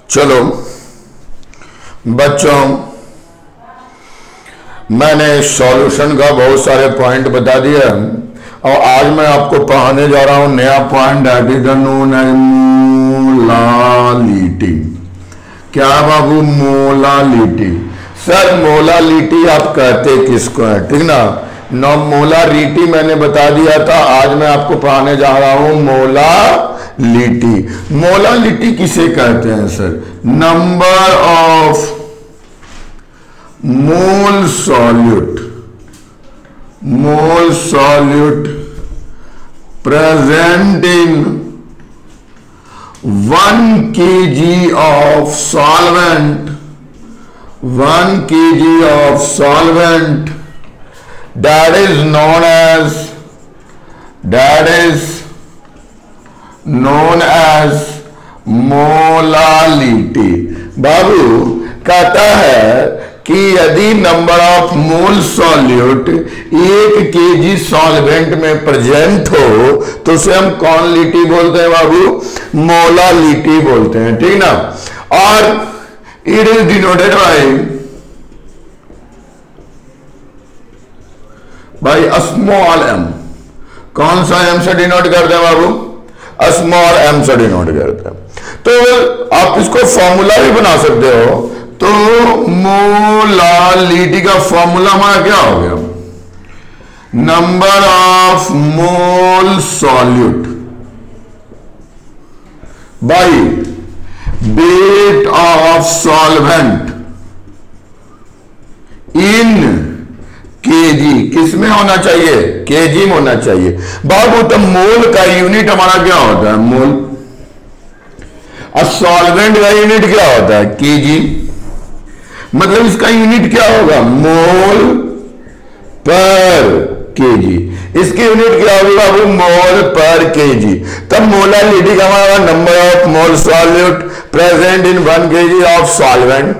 चलो बच्चों, मैंने सॉल्यूशन का बहुत सारे पॉइंट बता दिए और आज मैं आपको पढ़ाने जा रहा हूं नया point, that is the known as molality. क्या बाबू? मोलालिटी। सर मोलालिटी आप कहते किसको है? ठीक ना, मोलारिटी मैंने बता दिया था, आज मैं आपको पढ़ाने जा रहा हूं मोलालिटी। मोलालिटी किसे कहते हैं sir? Number of mole solute present in 1 kg of solvent, 1 kg of solvent, that is known as molality. बाबू कहता है कि यदि number of mole solute 1 kg solvent में प्रेजेंट हो तो उसे हम कौन लिटी बोलते हैं बाबू? मोलालिटी बोलते हैं, ठीक ना। और it is denoted by small M. कौन सा एम से डिनोट करते हैं बाबू? स्मॉल एम से डिनोट करते हैं। तो आप इसको फॉर्मूला भी बना सकते हो। तो मोलालिटी का फॉर्मूला हमारा क्या हो गया? Number of mole solute by weight of solvent in KG. किसमें होना चाहिए? केजी में होना चाहिए बाबू। तो मोल का यूनिट हमारा क्या होता है? मोल। और सॉल्वेंट का यूनिट क्या होता है? केजी। मतलब इसका यूनिट क्या होगा? मोल पर केजी। इसकी यूनिट क्या होगी बाबू? मोल पर केजी। तब मोलालिटी का हमारा number of mole solute present in 1 KG of solvent,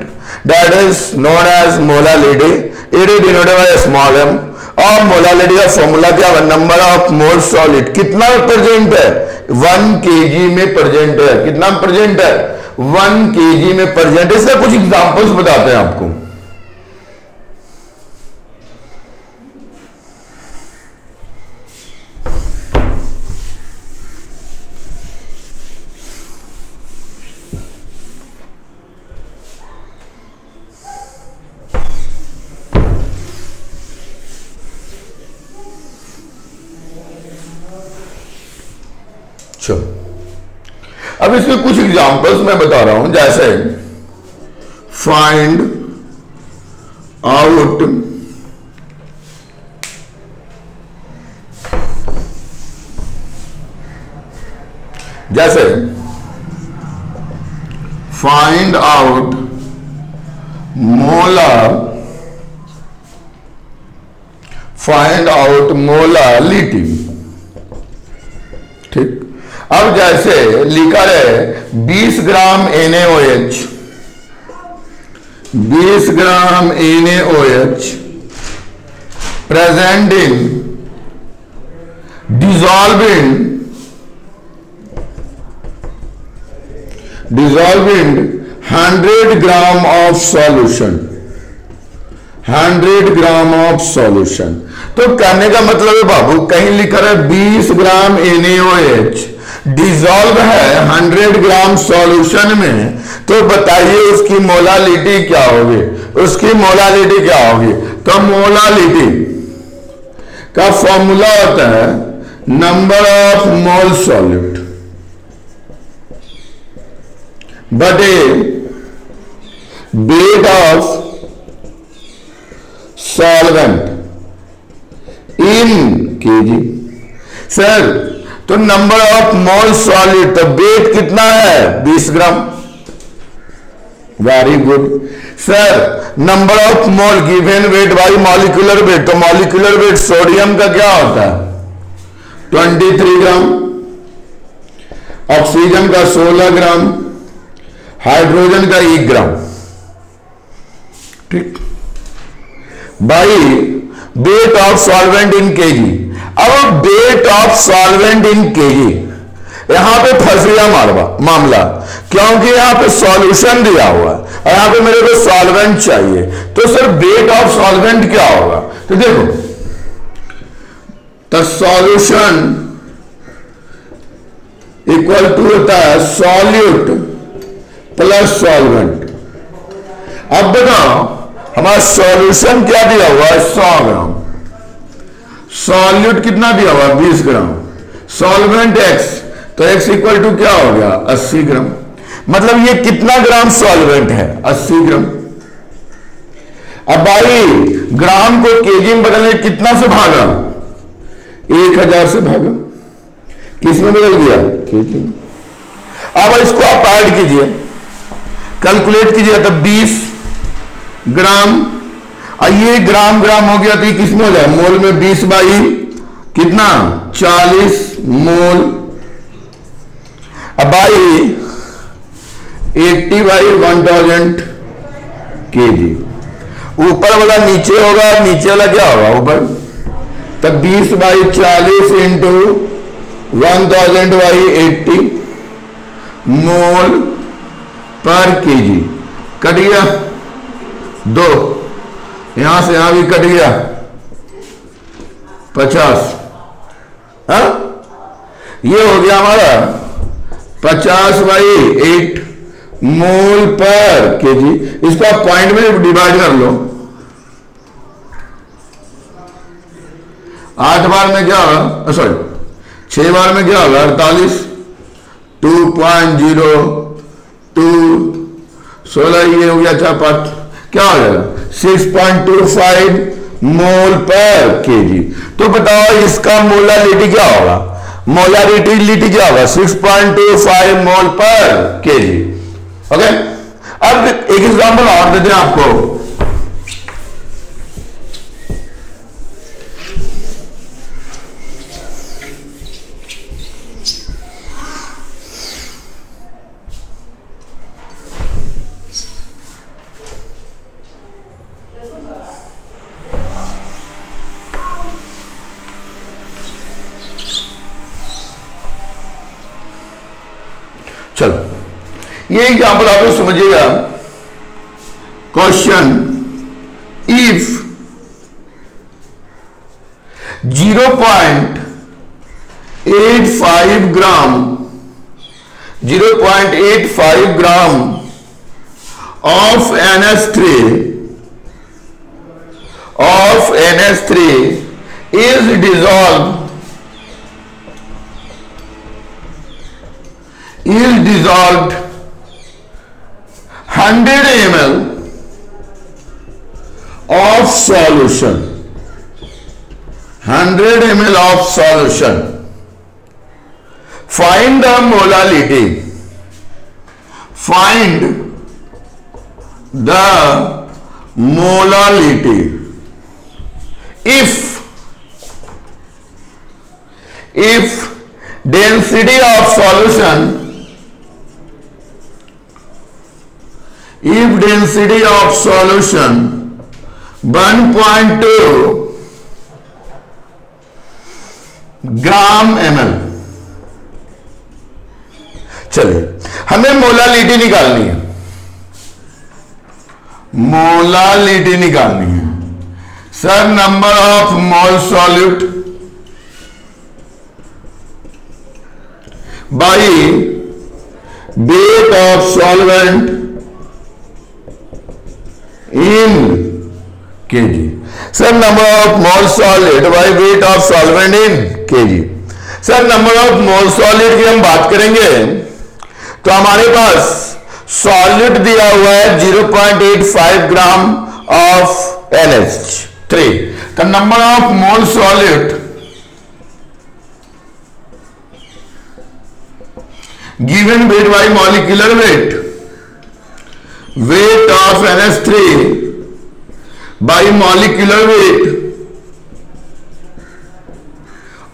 that is known as molality. It is denoted by small M. और मोलालिटी का फॉर्मूला क्या है? नंबर ऑफ मोल सॉल्यूट कितना प्रेजेंट है? 1 केजी में प्रेजेंट है। कितना प्रेजेंट है? 1 केजी में प्रेजेंट। इसका कुछ एग्जांपल्स बताते हैं आपको। अब इसके कुछ एग्जांपल्स मैं बता रहा हूं, जैसे फाइंड आउट मोलालिटी। ठीक। अब जैसे लिखा है 20 ग्राम NaOH, 20 gram NaOH present in dissolving 100 gram of solution, 100 gram of solution. तो कहने का मतलब है बाबू, कहीं लिखा है 20 ग्राम NaOH डिजॉल्व है 100 ग्राम सॉल्यूशन में, तो बताइए उसकी मोलालिटी क्या होगी? उसकी मोलालिटी क्या होगी? तो मोलालिटी का फॉर्मूला होता है नंबर ऑफ मोल सॉल्यूट बटे weight of solvent in kg. Sir तो नंबर ऑफ मोल सॉलिड, तो वेट कितना है? 20 gram. Very good. Sir number of mole given weight by molecular weight, तो मॉलिक्यूलर वेट सोडियम का क्या होता है? 23 ग्राम, ऑक्सीजन का 16 ग्राम, हाइड्रोजन का 1 ग्राम। ठीक। बाई weight of solvent in kg. अब weight of solvent in kg यहां पे फंस गया मामला, क्योंकि यहां पे सॉल्यूशन दिया हुआ है और यहां पे मेरे को सॉल्वेंट चाहिए। तो सर वेट ऑफ सॉल्वेंट क्या होगा? तो देखो, तो सॉल्यूशन इक्वल टू होता है सॉल्यूट प्लस सॉल्वेंट। अब बताओ हमारा सॉल्यूशन क्या दिया हुआ है? 100 ग्राम। सॉल्यूट कितना दिया हुआ? 20 ग्राम। सॉल्वेंट x, तो x इक्वल टू क्या हो गया? 80 ग्राम। मतलब ये कितना ग्राम सॉल्वेंट है? 80 ग्राम। अब भाई ग्राम को केजी में बदलने कितना से भागा? 1000 से भागा। किस में बदल गया? केजी। अब इसको आप ऐड कीजिए, कैलकुलेट कीजिए, तो 20 ग्राम, और ये ग्राम ग्राम हो गया, तो ये किस में हो जाए? मोल में 20 बाई कितना? 40 मोल। अब भाई 80 बाई 1000 केजी। ऊपर वाला नीचे होगा, नीचे वाला क्या होगा? ऊपर। तब 20 बाई 40 इंटू 1000 बाई 80 मोल पर केजी। कट गया 2, यहां से यहां भी कट गया 50। हाँ, ये हो गया हमारा 50 बाई 8 मोल पर केजी। इसको आप पॉइंट में डिवाइड कर लो। 8 बार में क्या होगा? सॉरी 6 बार में क्या होगा? 48। 2.02 16, ये हो गया 4-5, क्या हो जाएगा? 6.25 मोल पर केजी। तो बताओ इसका मोलारिटी क्या होगा? मोलारिटी क्या होगा? 6.25 मोल पर केजी। ओके, अब एक एग्जांपल और देते हैं आपको। चलो, ये एग्जाम्पल आप लोग समझिएगा। Question, if 0.85 gram of NH3 is dissolved 100 ml of solution. 100 ml of solution. Find the molality. Find the molality if density of solution, if density of solution 1.2 gram ml। चलिए, हमें मोलालिटी निकालनी है। Molality निकालनी है sir. Number of mole solute by weight of solvent in kg. Sir number of mole solid by weight of solvent in kg. Sir number of mole solid की हम बात करेंगे तो हमारे पास सॉलिड दिया हुआ है 0.85 ग्राम ऑफ NH3। तो number of mole solid given weight by molecular wait, weight of NH3 by molecular weight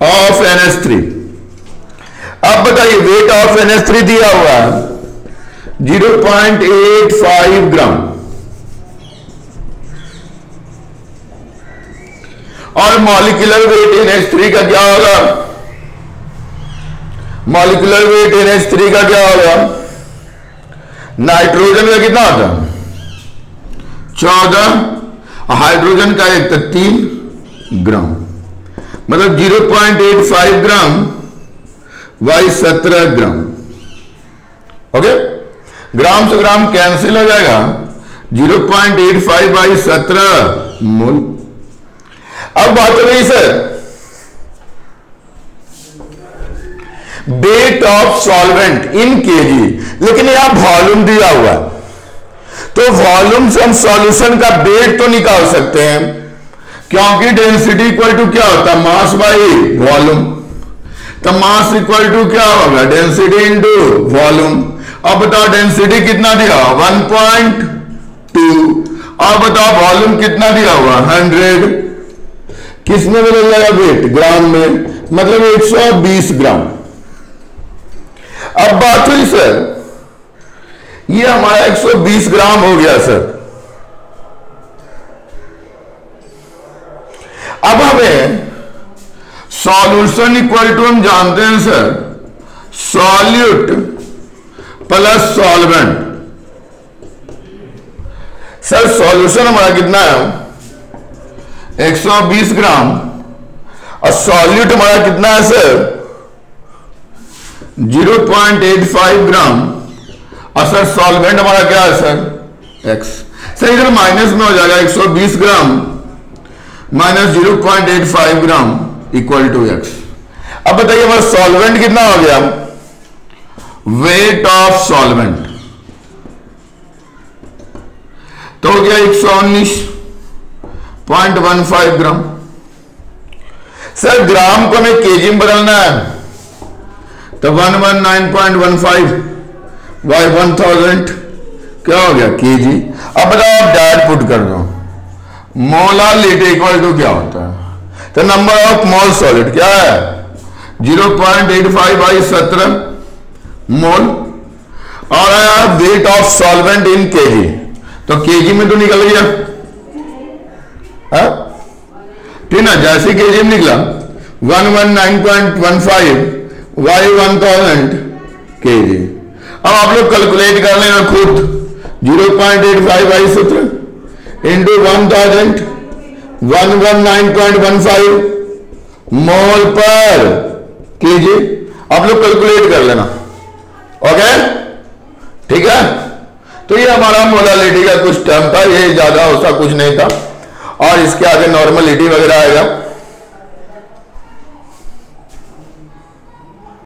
of NH3। अब बताइए वेट ऑफ NH3 दिया हुआ है 0.85 ग्राम और मॉलिक्यूलर वेट NH3 का क्या होगा? मॉलिक्यूलर वेट NH3 का क्या होगा? नाइट्रोजन का कितना होता है? 14, हाइड्रोजन का एक तो 3 ग्राम, मतलब 0.85 ग्राम बाई 17 ग्राम। ओके, ग्राम से ग्राम कैंसिल हो जाएगा, 0.85 बाई 17 मोल। अब बात हो गई sir wait of solvent in KG, लेकिन यहां वॉल्यूम दिया हुआ है, तो वॉल्यूम से हम सॉल्यूशन का वेट तो निकाल सकते हैं, क्योंकि डेंसिटी इक्वल टू क्या होता है? Mass by volume. तो मास इक्वल टू क्या होगा? Density into volume. अब बताओ डेंसिटी कितना दिया? 1.2। अब बताओ वॉल्यूम कितना दिया हुआ? 100। किस में बदल जाएगा वेट? ग्राम में, मतलब 120 ग्राम। अब बात हुई सर, ये हमारा 120 ग्राम हो गया सर। अब हमें सॉल्यूशन इक्वल टू हम जानते हैं sir, solute plus solvent. Sir solution हमारा कितना है? 120 ग्राम, और सॉल्यूट हमारा कितना है सर? 0.85 ग्राम, और सर सॉल्वेंट हमारा क्या है सर? x। सर इधर माइनस में हो जाएगा, 120 gram minus 0.85 gram equal to x। अब बताइए हमारा सॉल्वेंट कितना हो गया? वेट ऑफ सॉल्वेंट तो हो गया 119.15 ग्राम। सर ग्राम को हमें केजी में बदलना है, तो 119.15 बाई 1000 क्या हो गया? केजी। अब बताओ आप डायरेक्ट पुट कर दो, मोलारिटी इक्वल टू क्या होता है? तो नंबर ऑफ मोल सॉलिड क्या है? 0.85 बाई 17 मोल। और आया wait of solvent in KG, तो केजी में तो निकल गया, ठीक ना? जैसे केजी में निकला 119.15 बाई 1000 केजी। अब आप लोग कैलकुलेट कर लेना खुद, 0.85 बाई 17 इंटू 1000, 119.15 मोल पर केजी। आप लोग कैलकुलेट कर लेना। ओके, ठीक है। तो ये हमारा मोलारिटी का कुछ टर्म था, ये ज्यादा उसका कुछ नहीं था, और इसके आगे नॉर्मलिटी वगैरह आएगा।